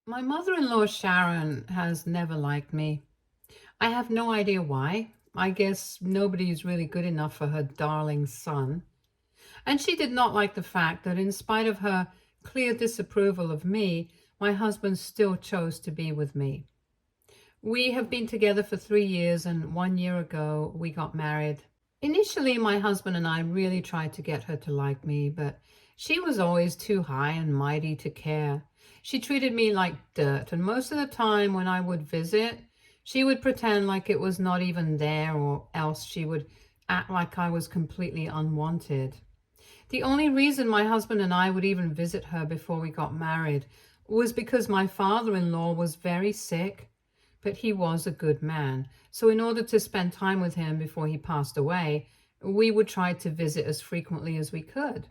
My mother-in-law, Sharon, has never liked me. I have no idea why. I guess nobody is really good enough for her darling son. And she did not like the fact that in spite of her clear disapproval of me, my husband still chose to be with me. We have been together for 3 years, and 1 year ago we got married. Initially, my husband and I really tried to get her to like me, but she was always too high and mighty to care. She treated me like dirt, and most of the time when I would visit, she would pretend like it was not even there, or else she would act like I was completely unwanted. The only reason my husband and I would even visit her before we got married was because my father-in-law was very sick, but he was a good man. So in order to spend time with him before he passed away, we would try to visit as frequently as we could.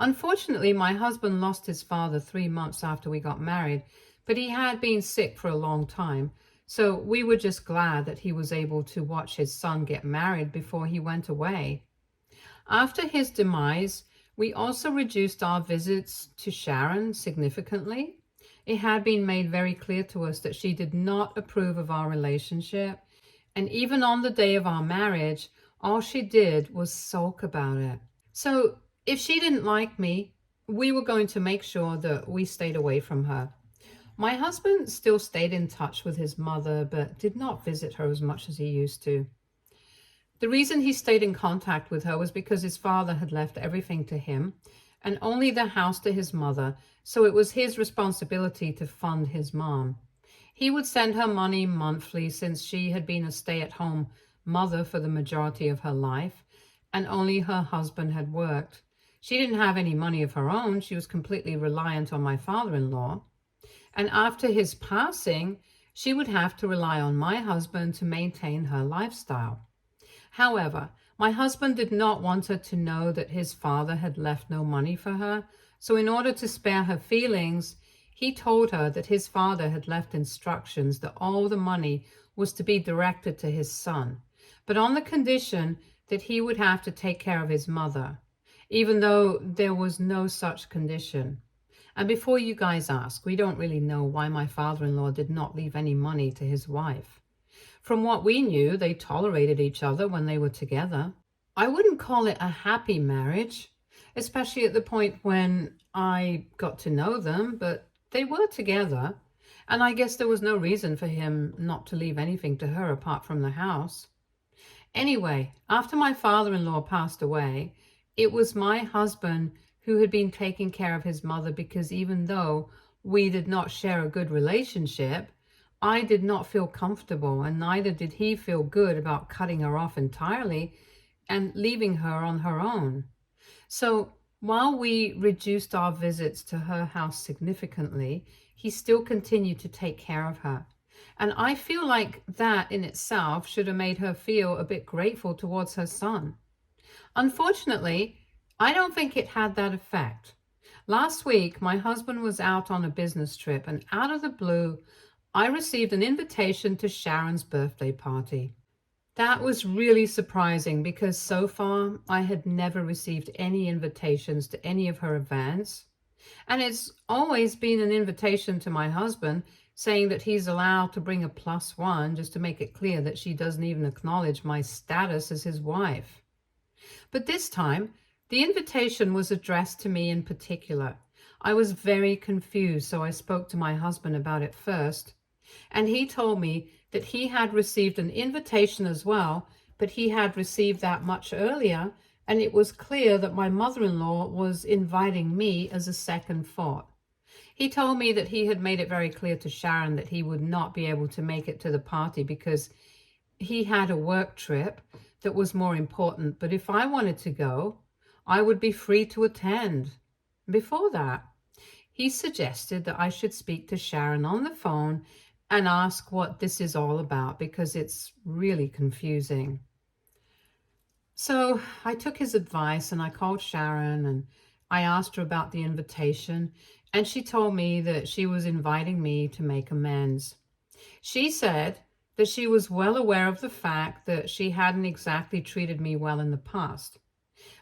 Unfortunately, my husband lost his father 3 months after we got married, but he had been sick for a long time. So we were just glad that he was able to watch his son get married before he went away. After his demise, we also reduced our visits to Sharon significantly. It had been made very clear to us that she did not approve of our relationship, and even on the day of our marriage, all she did was sulk about it. So if she didn't like me, we were going to make sure that we stayed away from her. My husband still stayed in touch with his mother, but did not visit her as much as he used to. The reason he stayed in contact with her was because his father had left everything to him and only the house to his mother, so it was his responsibility to fund his mom. He would send her money monthly since she had been a stay-at-home mother for the majority of her life, and only her husband had worked. She didn't have any money of her own. She was completely reliant on my father-in-law. And after his passing, she would have to rely on my husband to maintain her lifestyle. However, my husband did not want her to know that his father had left no money for her, so in order to spare her feelings, he told her that his father had left instructions that all the money was to be directed to his son, but on the condition that he would have to take care of his mother, even though there was no such condition. And before you guys ask, we don't really know why my father-in-law did not leave any money to his wife. From what we knew, they tolerated each other when they were together. I wouldn't call it a happy marriage, especially at the point when I got to know them, but they were together, and I guess there was no reason for him not to leave anything to her apart from the house. Anyway, after my father-in-law passed away, it was my husband who had been taking care of his mother because even though we did not share a good relationship, I did not feel comfortable, and neither did he feel good about cutting her off entirely and leaving her on her own. So while we reduced our visits to her house significantly, he still continued to take care of her. And I feel like that in itself should have made her feel a bit grateful towards her son. Unfortunately, I don't think it had that effect. Last week, my husband was out on a business trip, and out of the blue, I received an invitation to Sharon's birthday party. That was really surprising because so far I had never received any invitations to any of her events. And it's always been an invitation to my husband saying that he's allowed to bring a +1 just to make it clear that she doesn't even acknowledge my status as his wife. But this time, the invitation was addressed to me in particular. I was very confused, so I spoke to my husband about it first. And he told me that he had received an invitation as well, but he had received that much earlier, and it was clear that my mother-in-law was inviting me as a second thought. He told me that he had made it very clear to Sharon that he would not be able to make it to the party because he had a work trip that was more important, but if I wanted to go, I would be free to attend. Before that, he suggested that I should speak to Sharon on the phone and ask what this is all about because it's really confusing. So I took his advice and I called Sharon and I asked her about the invitation, and she told me that she was inviting me to make amends. She said that she was well aware of the fact that she hadn't exactly treated me well in the past,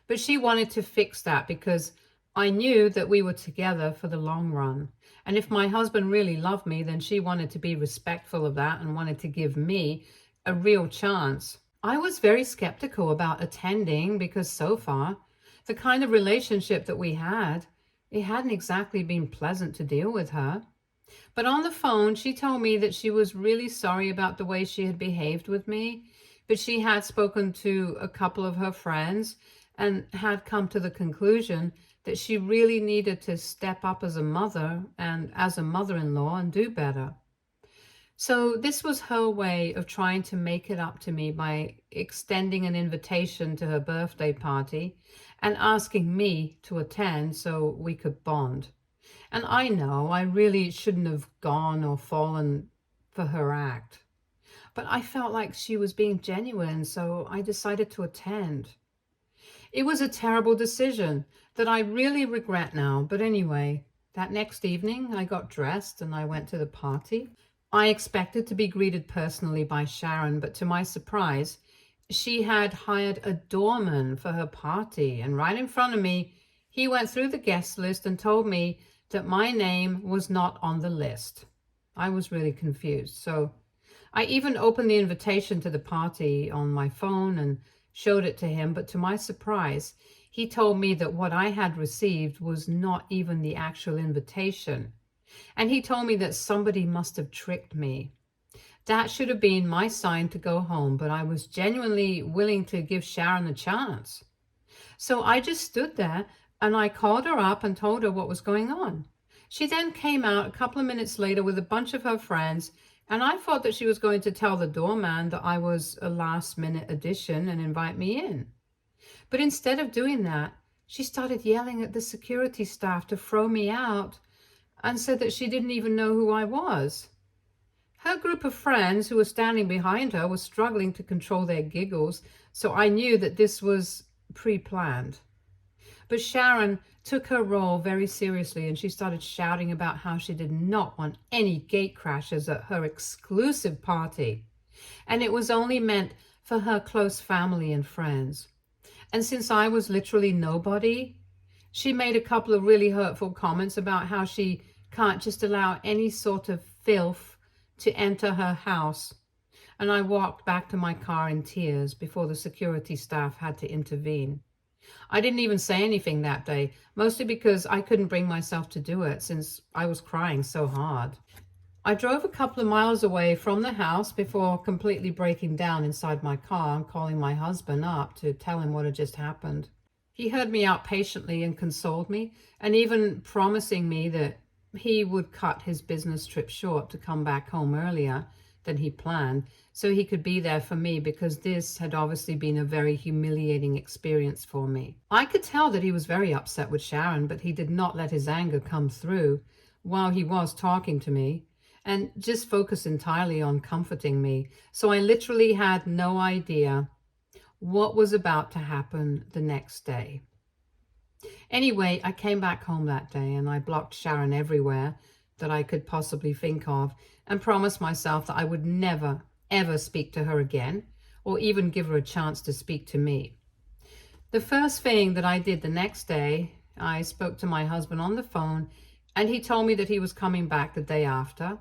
but she wanted to fix that because I knew that we were together for the long run. And if my husband really loved me, then she wanted to be respectful of that and wanted to give me a real chance. I was very skeptical about attending because so far, the kind of relationship that we had, it hadn't exactly been pleasant to deal with her. But on the phone, she told me that she was really sorry about the way she had behaved with me, but she had spoken to a couple of her friends and had come to the conclusion that she really needed to step up as a mother and as a mother-in-law and do better. So this was her way of trying to make it up to me by extending an invitation to her birthday party and asking me to attend so we could bond. And I know I really shouldn't have gone or fallen for her act, but I felt like she was being genuine, so I decided to attend. It was a terrible decision that I really regret now, but anyway, that next evening I got dressed and I went to the party. I expected to be greeted personally by Sharon, but to my surprise, she had hired a doorman for her party, and right in front of me, he went through the guest list and told me that my name was not on the list. I was really confused. So I even opened the invitation to the party on my phone and showed it to him, but to my surprise, he told me that what I had received was not even the actual invitation. And he told me that somebody must have tricked me. That should have been my sign to go home, but I was genuinely willing to give Sharon a chance. So I just stood there and I called her up and told her what was going on. She then came out a couple of minutes later with a bunch of her friends, and I thought that she was going to tell the doorman that I was a last-minute addition and invite me in. But instead of doing that, she started yelling at the security staff to throw me out and said that she didn't even know who I was. Her group of friends who were standing behind her were struggling to control their giggles, so I knew that this was pre-planned. But Sharon took her role very seriously, and she started shouting about how she did not want any gatecrashers at her exclusive party, and it was only meant for her close family and friends. And since I was literally nobody, she made a couple of really hurtful comments about how she can't just allow any sort of filth to enter her house. And I walked back to my car in tears before the security staff had to intervene. I didn't even say anything that day, mostly because I couldn't bring myself to do it since I was crying so hard. I drove a couple of miles away from the house before completely breaking down inside my car and calling my husband up to tell him what had just happened. He heard me out patiently and consoled me, and even promising me that he would cut his business trip short to come back home earlier than he planned so he could be there for me, because this had obviously been a very humiliating experience for me. I could tell that he was very upset with Sharon, but he did not let his anger come through while he was talking to me and just focused entirely on comforting me. So I literally had no idea what was about to happen the next day. Anyway, I came back home that day and I blocked Sharon everywhere that I could possibly think of and promised myself that I would never, ever speak to her again or even give her a chance to speak to me. The first thing that I did the next day, I spoke to my husband on the phone, and he told me that he was coming back the day after.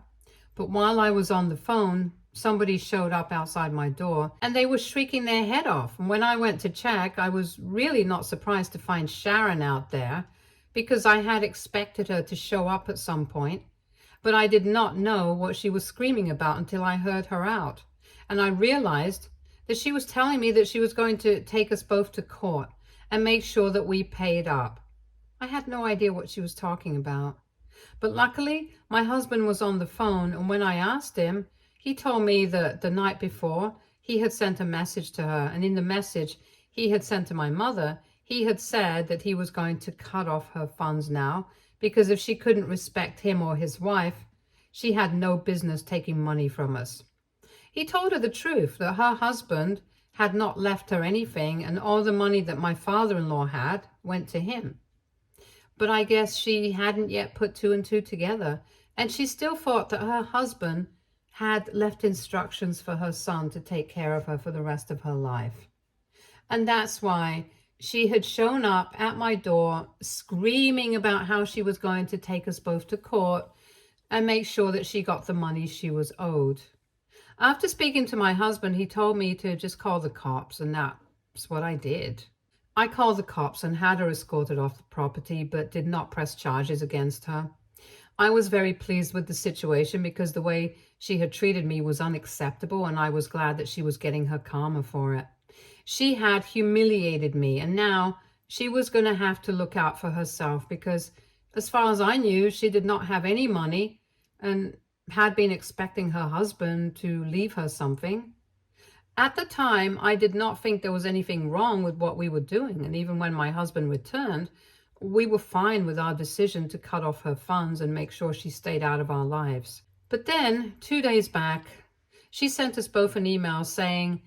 But while I was on the phone, somebody showed up outside my door and they were shrieking their head off. And when I went to check, I was really not surprised to find Sharon out there, because I had expected her to show up at some point, but I did not know what she was screaming about until I heard her out. And I realized that she was telling me that she was going to take us both to court and make sure that we paid up. I had no idea what she was talking about. But luckily, my husband was on the phone, and when I asked him, he told me that the night before, he had sent a message to her, and in the message he had sent to my mother, he had said that he was going to cut off her funds now, because if she couldn't respect him or his wife, she had no business taking money from us. He told her the truth, that her husband had not left her anything, and all the money that my father-in-law had went to him. But I guess she hadn't yet put two and two together, and she still thought that her husband had left instructions for her son to take care of her for the rest of her life. And that's why She had shown up at my door screaming about how she was going to take us both to court and make sure that she got the money she was owed. After speaking to my husband, he told me to just call the cops, and that's what I did. I called the cops and had her escorted off the property, but did not press charges against her. I was very pleased with the situation because the way she had treated me was unacceptable, and I was glad that she was getting her karma for it. She had humiliated me, and now she was going to have to look out for herself because, as far as I knew, she did not have any money and had been expecting her husband to leave her something. At the time, I did not think there was anything wrong with what we were doing, and even when my husband returned, we were fine with our decision to cut off her funds and make sure she stayed out of our lives. But then, 2 days back, she sent us both an email saying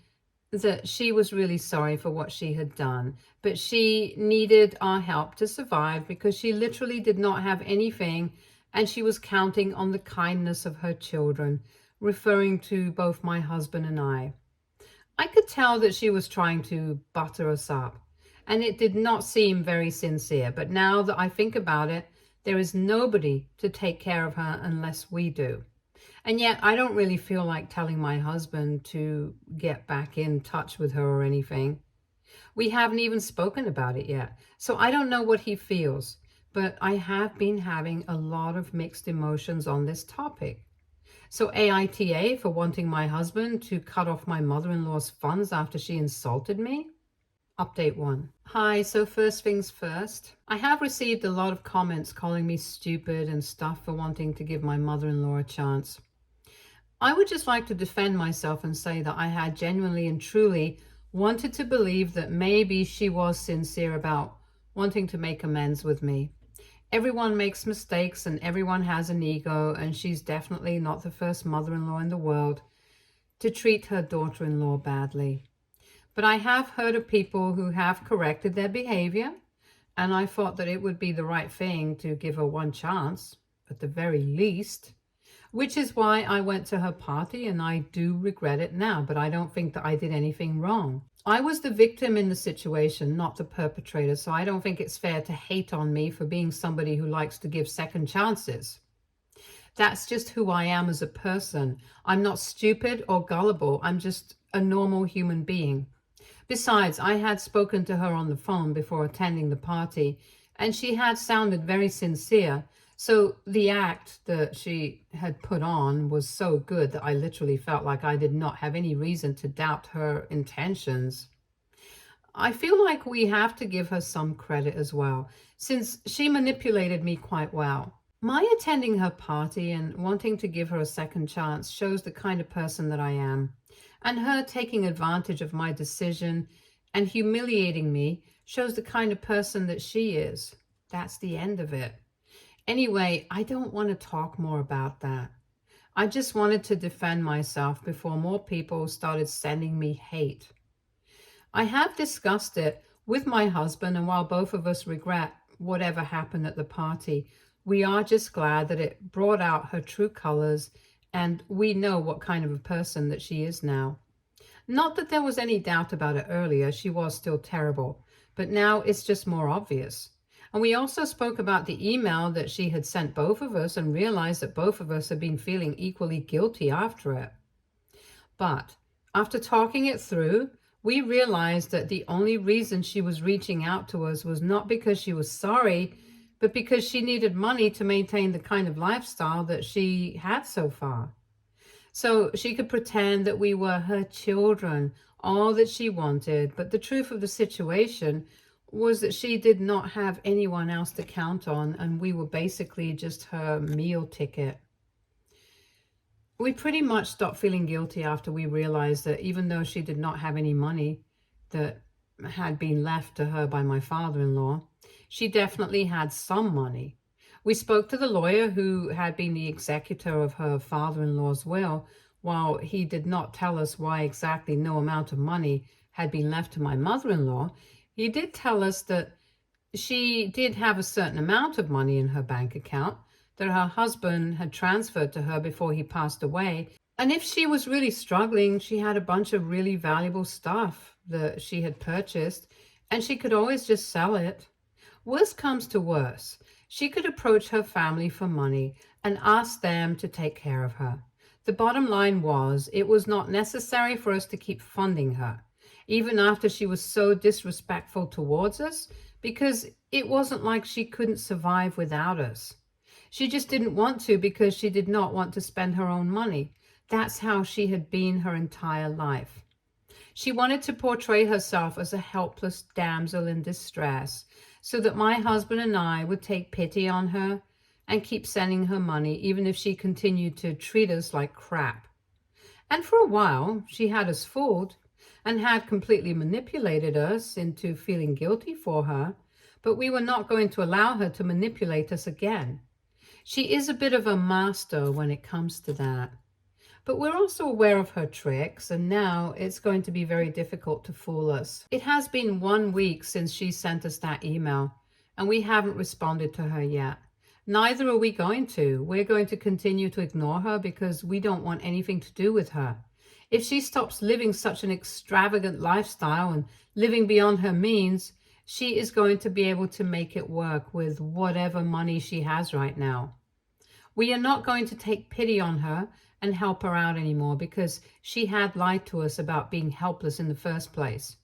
that she was really sorry for what she had done, but she needed our help to survive because she literally did not have anything, and she was counting on the kindness of her children, referring to both my husband and I. I could tell that she was trying to butter us up, and it did not seem very sincere, but now that I think about it, there is nobody to take care of her unless we do. And yet I don't really feel like telling my husband to get back in touch with her or anything. We haven't even spoken about it yet, so I don't know what he feels, but I have been having a lot of mixed emotions on this topic. So AITA for wanting my husband to cut off my mother-in-law's funds after she insulted me? Update 1. Hi, so first things first. I have received a lot of comments calling me stupid and stuff for wanting to give my mother-in-law a chance. I would just like to defend myself and say that I had genuinely and truly wanted to believe that maybe she was sincere about wanting to make amends with me. Everyone makes mistakes and everyone has an ego, and she's definitely not the first mother-in-law in the world to treat her daughter-in-law badly. But I have heard of people who have corrected their behavior, and I thought that it would be the right thing to give her one chance, at the very least, which is why I went to her party, and I do regret it now, but I don't think that I did anything wrong. I was the victim in the situation, not the perpetrator, so I don't think it's fair to hate on me for being somebody who likes to give second chances. That's just who I am as a person. I'm not stupid or gullible. I'm just a normal human being. Besides, I had spoken to her on the phone before attending the party, and she had sounded very sincere. So the act that she had put on was so good that I literally felt like I did not have any reason to doubt her intentions. I feel like we have to give her some credit as well, since she manipulated me quite well. My attending her party and wanting to give her a second chance shows the kind of person that I am, and her taking advantage of my decision and humiliating me shows the kind of person that she is. That's the end of it. Anyway, I don't want to talk more about that. I just wanted to defend myself before more people started sending me hate. I have discussed it with my husband, and while both of us regret whatever happened at the party, we are just glad that it brought out her true colors, and we know what kind of a person that she is now. Not that there was any doubt about it earlier, she was still terrible, but now it's just more obvious. And we also spoke about the email that she had sent both of us and realized that both of us had been feeling equally guilty after it. But after talking it through, we realized that the only reason she was reaching out to us was not because she was sorry, but because she needed money to maintain the kind of lifestyle that she had so far. So she could pretend that we were her children, all that she wanted. But the truth of the situation was that she did not have anyone else to count on, and we were basically just her meal ticket. We pretty much stopped feeling guilty after we realized that even though she did not have any money that had been left to her by my father-in-law, she definitely had some money. We spoke to the lawyer who had been the executor of her father-in-law's will. While he did not tell us why exactly no amount of money had been left to my mother-in-law, he did tell us that she did have a certain amount of money in her bank account that her husband had transferred to her before he passed away. And if she was really struggling, she had a bunch of really valuable stuff that she had purchased, and she could always just sell it. Worst comes to worse, she could approach her family for money and ask them to take care of her. The bottom line was, it was not necessary for us to keep funding her, even after she was so disrespectful towards us, because it wasn't like she couldn't survive without us. She just didn't want to because she did not want to spend her own money. That's how she had been her entire life. She wanted to portray herself as a helpless damsel in distress, so that my husband and I would take pity on her and keep sending her money, even if she continued to treat us like crap. And for a while, she had us fooled and had completely manipulated us into feeling guilty for her, but we were not going to allow her to manipulate us again. She is a bit of a master when it comes to that. But we're also aware of her tricks, and now it's going to be very difficult to fool us. It has been 1 week since she sent us that email, and we haven't responded to her yet. Neither are we going to. We're going to continue to ignore her because we don't want anything to do with her. If she stops living such an extravagant lifestyle and living beyond her means, she is going to be able to make it work with whatever money she has right now. We are not going to take pity on her and help her out anymore because she had lied to us about being helpless in the first place.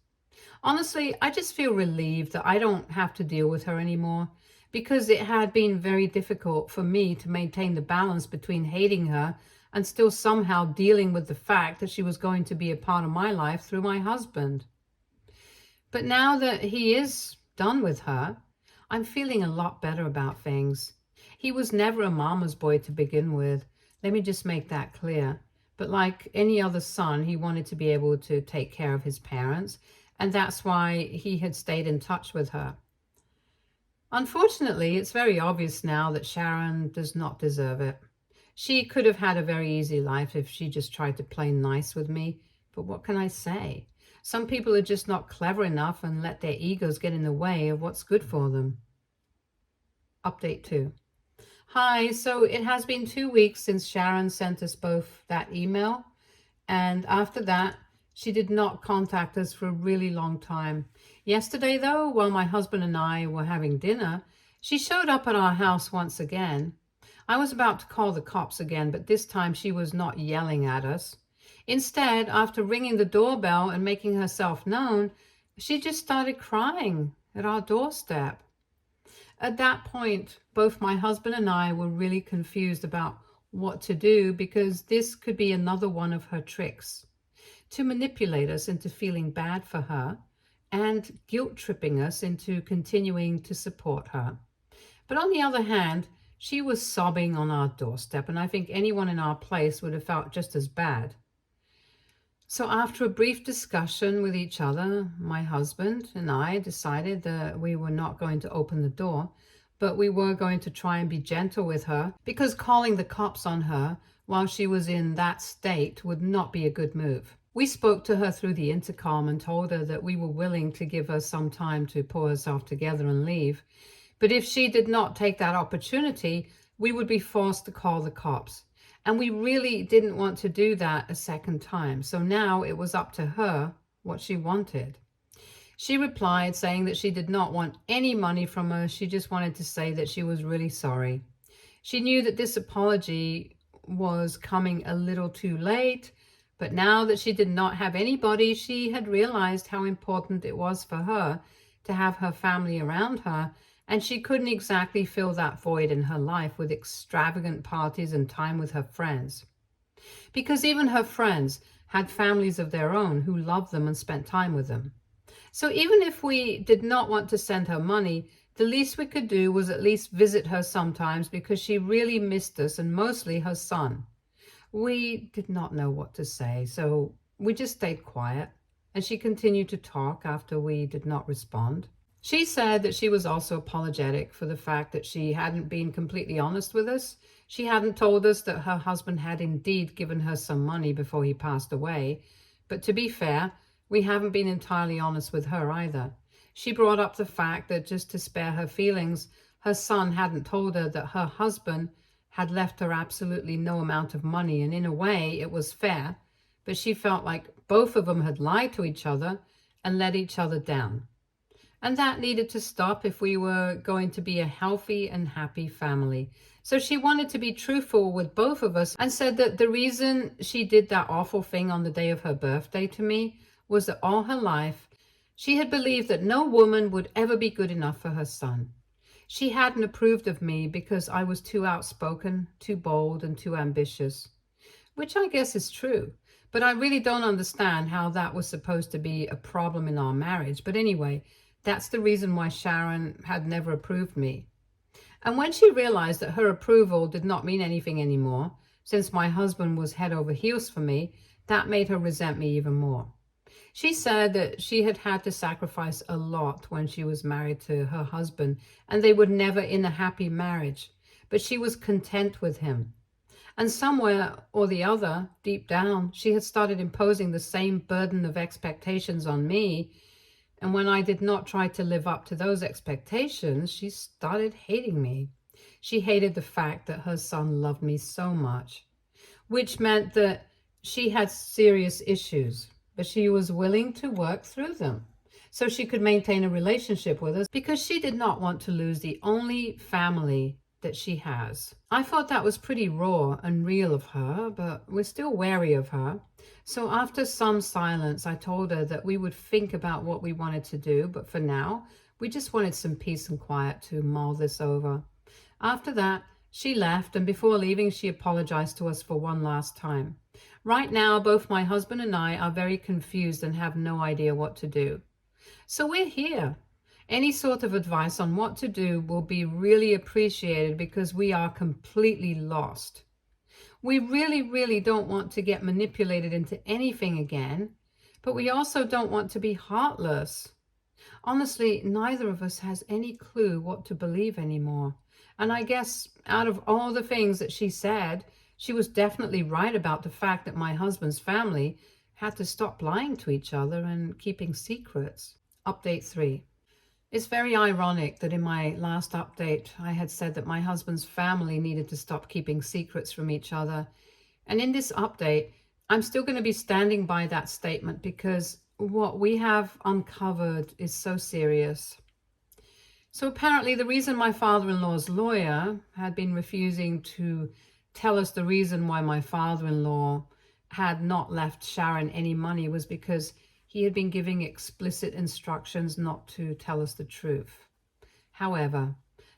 Honestly, I just feel relieved that I don't have to deal with her anymore, because it had been very difficult for me to maintain the balance between hating her and still somehow dealing with the fact that she was going to be a part of my life through my husband. But now that he is done with her, I'm feeling a lot better about things. He was never a mama's boy to begin with. Let me just make that clear. But like any other son, he wanted to be able to take care of his parents, and that's why he had stayed in touch with her. Unfortunately, it's very obvious now that Sharon does not deserve it. She could have had a very easy life if she just tried to play nice with me, but what can I say? Some people are just not clever enough and let their egos get in the way of what's good for them. Update 2. Hi, so it has been 2 weeks since Sharon sent us both that email, and after that, she did not contact us for a really long time. Yesterday, though, while my husband and I were having dinner, she showed up at our house once again. I was about to call the cops again, but this time she was not yelling at us. Instead, after ringing the doorbell and making herself known, she just started crying at our doorstep. At that point, both my husband and I were really confused about what to do, because this could be another one of her tricks to manipulate us into feeling bad for her and guilt-tripping us into continuing to support her. But on the other hand, she was sobbing on our doorstep, and I think anyone in our place would have felt just as bad. So after a brief discussion with each other, my husband and I decided that we were not going to open the door, but we were going to try and be gentle with her, because calling the cops on her while she was in that state would not be a good move. We spoke to her through the intercom and told her that we were willing to give her some time to pull herself together and leave. But if she did not take that opportunity, we would be forced to call the cops. And we really didn't want to do that a second time. So now it was up to her what she wanted. She replied saying that she did not want any money from us. She just wanted to say that she was really sorry. She knew that this apology was coming a little too late, but now that she did not have anybody, she had realized how important it was for her to have her family around her, and she couldn't exactly fill that void in her life with extravagant parties and time with her friends. Because even her friends had families of their own who loved them and spent time with them. So even if we did not want to send her money, the least we could do was at least visit her sometimes, because she really missed us, and mostly her son. We did not know what to say, so we just stayed quiet, and she continued to talk after we did not respond. She said that she was also apologetic for the fact that she hadn't been completely honest with us. She hadn't told us that her husband had indeed given her some money before he passed away. But to be fair, we haven't been entirely honest with her either. She brought up the fact that, just to spare her feelings, her son hadn't told her that her husband had left her absolutely no amount of money, and in a way it was fair, but she felt like both of them had lied to each other and let each other down. And that needed to stop if we were going to be a healthy and happy family. So she wanted to be truthful with both of us and said that the reason she did that awful thing on the day of her birthday to me was that all her life she had believed that no woman would ever be good enough for her son. She hadn't approved of me because I was too outspoken, too bold, and too ambitious, which I guess is true. But I really don't understand how that was supposed to be a problem in our marriage. But anyway, that's the reason why Sharon had never approved me. And when she realized that her approval did not mean anything anymore, since my husband was head over heels for me, that made her resent me even more. She said that she had had to sacrifice a lot when she was married to her husband, and they were never in a happy marriage, but she was content with him. And somewhere or the other, deep down, she had started imposing the same burden of expectations on me. And when I did not try to live up to those expectations, she started hating me. She hated the fact that her son loved me so much, which meant that she had serious issues, but she was willing to work through them so she could maintain a relationship with us because she did not want to lose the only family that she has. I thought that was pretty raw and real of her, but we're still wary of her. So after some silence, I told her that we would think about what we wanted to do, but for now, we just wanted some peace and quiet to mull this over. After that, she left, and before leaving, she apologized to us for one last time. Right now, both my husband and I are very confused and have no idea what to do. So we're here. Any sort of advice on what to do will be really appreciated because we are completely lost. We really don't want to get manipulated into anything again, but we also don't want to be heartless. Honestly, neither of us has any clue what to believe anymore. And I guess out of all the things that she said, she was definitely right about the fact that my husband's family had to stop lying to each other and keeping secrets. Update 3. It's very ironic that in my last update, I had said that my husband's family needed to stop keeping secrets from each other. And in this update, I'm still going to be standing by that statement because what we have uncovered is so serious. So apparently the reason my father-in-law's lawyer had been refusing to tell us the reason why my father-in-law had not left Sharon any money was because he had been giving explicit instructions not to tell us the truth. However,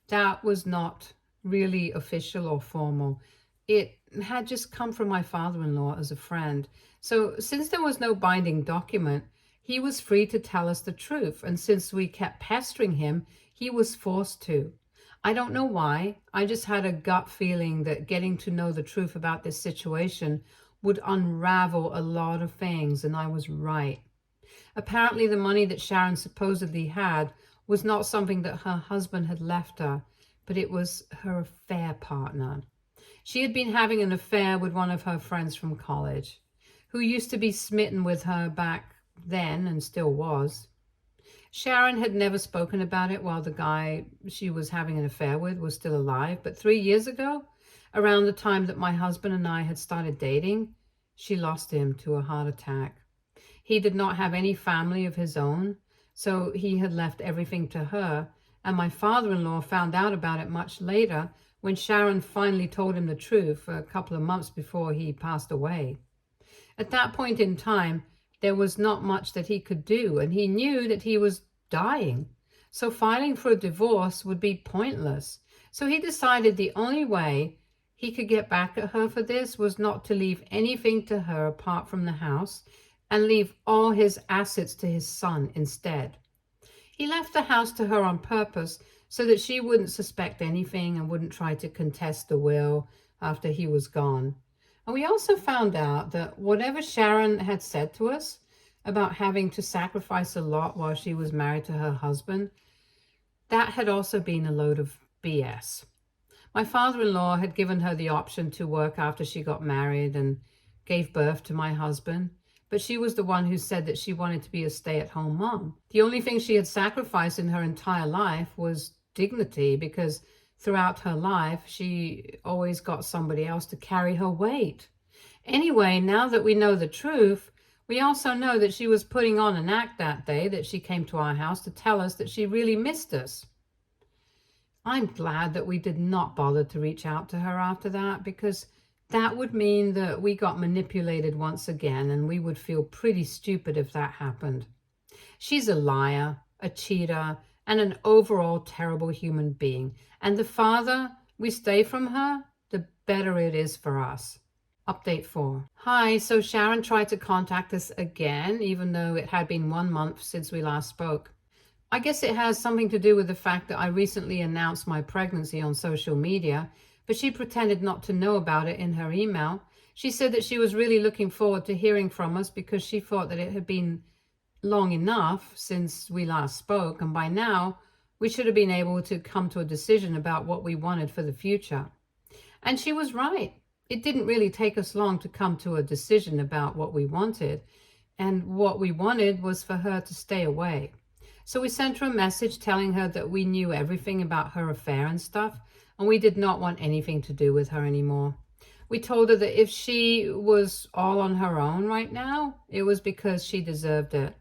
that was not really official or formal. It had just come from my father-in-law as a friend. So since there was no binding document, he was free to tell us the truth. And since we kept pestering him, he was forced to. I don't know why. I just had a gut feeling that getting to know the truth about this situation would unravel a lot of things, and I was right. Apparently, the money that Sharon supposedly had was not something that her husband had left her, but it was her affair partner. She had been having an affair with one of her friends from college, who used to be smitten with her back then and still was. Sharon had never spoken about it while the guy she was having an affair with was still alive, but 3 years ago, around the time that my husband and I had started dating, she lost him to a heart attack. He did not have any family of his own, so he had left everything to her, and my father-in-law found out about it much later when Sharon finally told him the truth a couple of months before he passed away. At that point in time, there was not much that he could do, and he knew that he was dying, so filing for a divorce would be pointless. So he decided the only way he could get back at her for this was not to leave anything to her apart from the house, and leave all his assets to his son instead. He left the house to her on purpose so that she wouldn't suspect anything and wouldn't try to contest the will after he was gone. And we also found out that whatever Sharon had said to us about having to sacrifice a lot while she was married to her husband, that had also been a load of BS. My father-in-law had given her the option to work after she got married and gave birth to my husband, but she was the one who said that she wanted to be a stay-at-home mom. The only thing she had sacrificed in her entire life was dignity, because throughout her life, she always got somebody else to carry her weight. Anyway, now that we know the truth, We also know that she was putting on an act that day that she came to our house to tell us that she really missed us. I'm glad that we did not bother to reach out to her after that, because that would mean that we got manipulated once again, and we would feel pretty stupid if that happened. She's a liar, a cheater, and an overall terrible human being. And the farther we stay from her, the better it is for us. Update 4. Hi, so Sharon tried to contact us again, even though it had been 1 month since we last spoke. I guess it has something to do with the fact that I recently announced my pregnancy on social media, but she pretended not to know about it in her email. She said that she was really looking forward to hearing from us because she thought that it had been long enough since we last spoke, and by now we should have been able to come to a decision about what we wanted for the future. And she was right. It didn't really take us long to come to a decision about what we wanted, and what we wanted was for her to stay away. So we sent her a message telling her that we knew everything about her affair and stuff, and we did not want anything to do with her anymore. We told her that if she was all on her own right now, it was because she deserved it.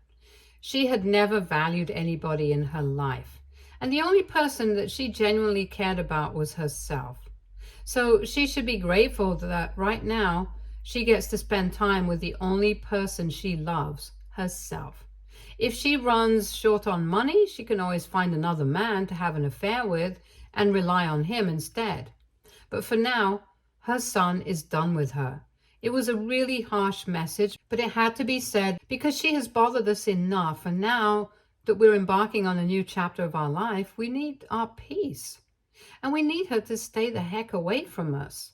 She had never valued anybody in her life, and the only person that she genuinely cared about was herself. So she should be grateful that right now she gets to spend time with the only person she loves, herself. If she runs short on money, she can always find another man to have an affair with and rely on him instead. But for now, her son is done with her. It was a really harsh message, but it had to be said because she has bothered us enough, and now that we're embarking on a new chapter of our life, we need our peace. And we need her to stay the heck away from us.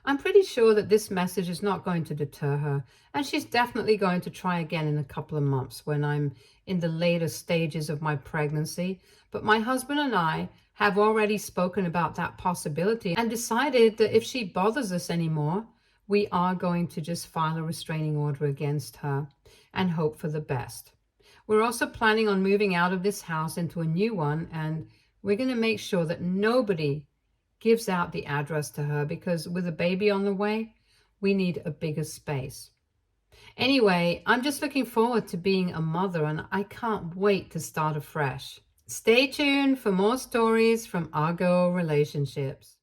I'm pretty sure that this message is not going to deter her, and she's definitely going to try again in a couple of months when I'm in the later stages of my pregnancy. But my husband and I have already spoken about that possibility and decided that if she bothers us anymore, we are going to just file a restraining order against her and hope for the best. We're also planning on moving out of this house into a new one, and we're going to make sure that nobody gives out the address to her, because with a baby on the way, we need a bigger space. Anyway, I'm just looking forward to being a mother, and I can't wait to start afresh. Stay tuned for more stories from our girl relationships.